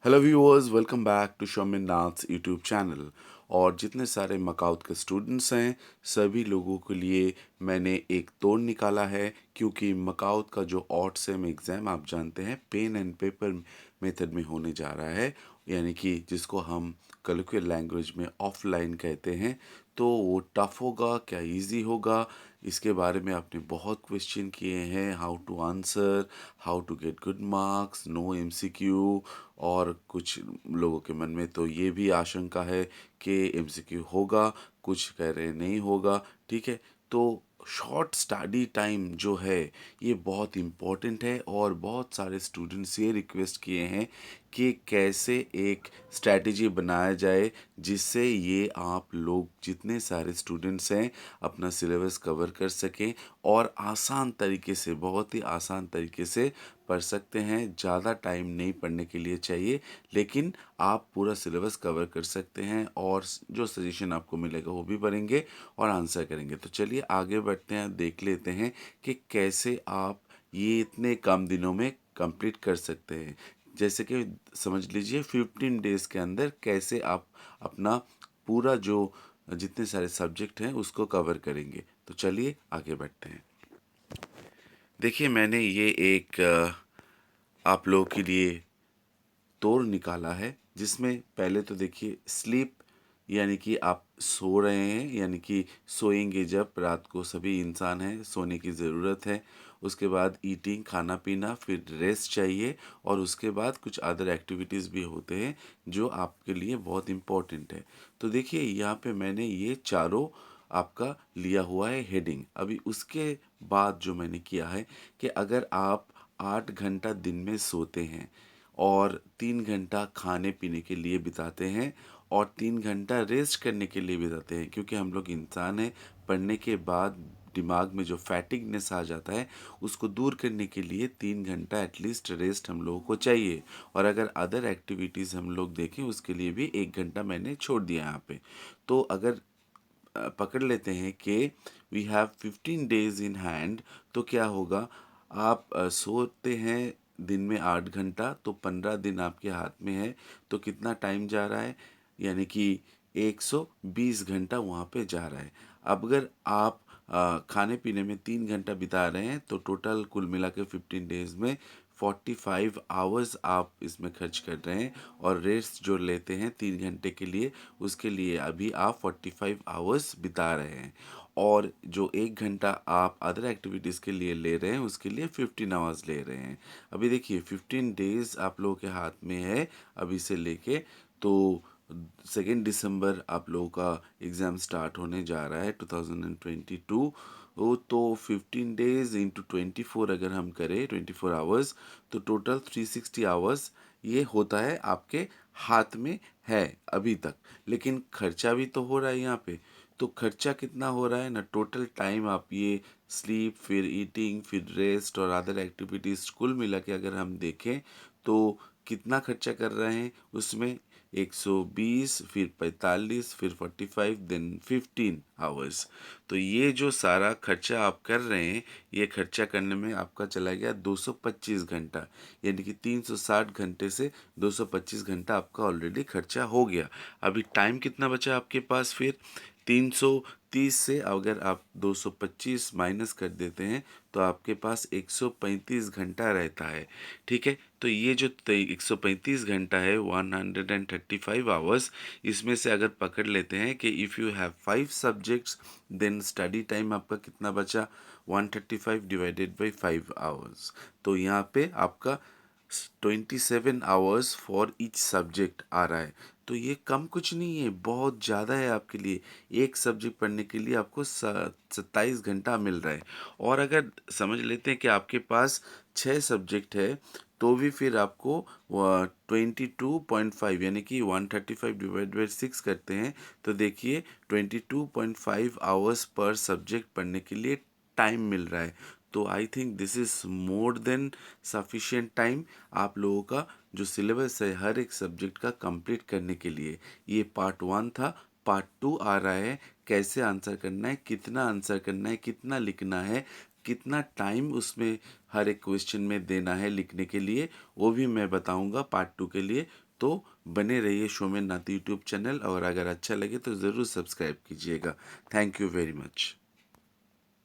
Hello viewers, welcome back to Shoumin Nath's YouTube channel. और जितने सारे मकाउट के स्टूडेंट्स हैं सभी लोगों के लिए मैंने एक तोड़ निकाला है, क्योंकि मकाउट का जो ऑड सेम एग्ज़ाम आप जानते हैं पेन एंड पेपर मेथड में होने जा रहा है, यानी कि जिसको हम कलोquial लैंग्वेज में ऑफलाइन कहते हैं। तो वो टफ़ होगा क्या इजी होगा, इसके बारे में आपने बहुत क्वेश्चन किए हैं। How to answer, how to get good marks, no MCQ. और कुछ लोगों के मन में तो ये भी आशंका है कि एमसीक्यू होगा, कुछ कह रहे नहीं होगा। ठीक है, तो शॉर्ट स्टडी टाइम जो है ये बहुत इम्पोर्टेंट है, और बहुत सारे स्टूडेंट्स ये रिक्वेस्ट किए हैं कि कैसे एक स्ट्रैटेजी बनाया जाए जिससे ये आप लोग जितने सारे स्टूडेंट्स हैं अपना सिलेबस कवर कर सकें और आसान तरीके से, बहुत ही आसान तरीके से पढ़ सकते हैं। ज़्यादा टाइम नहीं पढ़ने के लिए चाहिए, लेकिन आप पूरा सिलेबस कवर कर सकते हैं और जो सजेशन आपको मिलेगा वो भी पढ़ेंगे और आंसर करेंगे। तो चलिए आगे बढ़ते हैं, देख लेते हैं कि कैसे आप ये इतने कम दिनों में कंप्लीट कर सकते हैं। जैसे कि समझ लीजिए 15 डेज़ के अंदर कैसे आप अपना पूरा जो जितने सारे सब्जेक्ट हैं उसको कवर करेंगे। तो चलिए आगे बढ़ते हैं। देखिए, मैंने ये एक आप लोगों के लिए तोड़ निकाला है, जिसमें पहले तो देखिए स्लीप, यानी कि आप सो रहे हैं, यानी कि सोएंगे जब, रात को सभी इंसान हैं, सोने की ज़रूरत है। उसके बाद ईटिंग, खाना पीना, फिर रेस्ट चाहिए, और उसके बाद कुछ अदर एक्टिविटीज़ भी होते हैं जो आपके लिए बहुत इम्पोर्टेंट है। तो देखिए यहाँ पे मैंने ये चारों आपका लिया हुआ है हेडिंग। अभी उसके बाद जो मैंने किया है कि अगर आप 8 घंटा दिन में सोते हैं और 3 घंटा खाने पीने के लिए बिताते हैं और 3 घंटा रेस्ट करने के लिए बिताते हैं, क्योंकि हम लोग इंसान हैं, पढ़ने के बाद दिमाग में जो फैटिगनेस आ जाता है उसको दूर करने के लिए 3 घंटा एटलीस्ट रेस्ट हम लोगों को चाहिए। और अगर अदर एक्टिविटीज़ हम लोग देखें उसके लिए भी 1 घंटा मैंने छोड़ दिया यहाँ पे। तो अगर पकड़ लेते हैं कि we have 15 days in hand, तो क्या होगा, आप सोते हैं दिन में 8 घंटा, तो 15 दिन आपके हाथ में है, तो कितना टाइम जा रहा है, यानी कि 120 घंटा वहाँ पे जा रहा है। अब अगर आप खाने पीने में 3 घंटा बिता रहे हैं तो टोटल कुल मिला के 15 डेज में 45 आवर्स आप इसमें खर्च कर रहे हैं, और रेस्ट जो लेते हैं 3 घंटे के लिए उसके लिए अभी आप 45 आवर्स बिता रहे हैं, और जो 1 घंटा आप अदर एक्टिविटीज़ के लिए ले रहे हैं उसके लिए 15 आवर्स ले रहे हैं। अभी देखिए 15 डेज आप लोगों के हाथ में है अभी से लेके, तो 2 दिसंबर आप लोगों का एग्ज़ाम स्टार्ट होने जा रहा है 2022। वो तो 15 डेज इंटू 24 अगर हम करें 24 आवर्स, तो टोटल 360 आवर्स ये होता है आपके हाथ में है अभी तक। लेकिन खर्चा भी तो हो रहा है यहाँ पे। तो खर्चा कितना हो रहा है ना, टोटल टाइम आप ये स्लीप, फिर ईटिंग, फिर रेस्ट और अदर एक्टिविटीज़ कुल मिला के अगर हम देखें तो कितना खर्चा कर रहे हैं उसमें, 120, फिर 45, फिर 45, देन 15 आवर्स। तो ये जो सारा खर्चा आप कर रहे हैं, ये खर्चा करने में आपका चला गया 225 घंटा, यानी कि 360 घंटे से 225 घंटा आपका ऑलरेडी खर्चा हो गया। अभी टाइम कितना बचा आपके पास, फिर 330 से अगर आप 225 माइनस कर देते हैं तो आपके पास 135 घंटा रहता है। ठीक है, तो ये जो 135 घंटा है 135 आवर्स, इसमें से अगर पकड़ लेते हैं कि if you have 5 subjects, then study time आपका कितना बचा, 135 डिवाइडेड बाई 5 आवर्स। तो यहाँ पे आपका 27 आवर्स फॉर ईच सब्जेक्ट आ रहा है। तो ये कम कुछ नहीं है, बहुत ज़्यादा है आपके लिए। एक सब्जेक्ट पढ़ने के लिए आपको 27 घंटा मिल रहा है। और अगर समझ लेते हैं कि आपके पास 6 सब्जेक्ट है, तो भी फिर आपको 22.5, यानी कि 135 डिवाइड बाई 6 करते हैं, तो देखिए 22.5 आवर्स पर सब्जेक्ट पढ़ने के लिए टाइम मिल रहा है। तो I think this is more than sufficient time आप लोगों का जो सिलेबस है हर एक सब्जेक्ट का कंप्लीट करने के लिए। ये पार्ट 1 था। पार्ट 2 आ रहा है, कैसे आंसर करना है, कितना आंसर करना है, कितना लिखना है, कितना टाइम उसमें हर एक क्वेश्चन में देना है लिखने के लिए, वो भी मैं बताऊंगा पार्ट 2 के लिए। तो बने रहिए शोमिन नाथ यूट्यूब चैनल, और अगर अच्छा लगे तो ज़रूर सब्सक्राइब कीजिएगा। Thank you very much.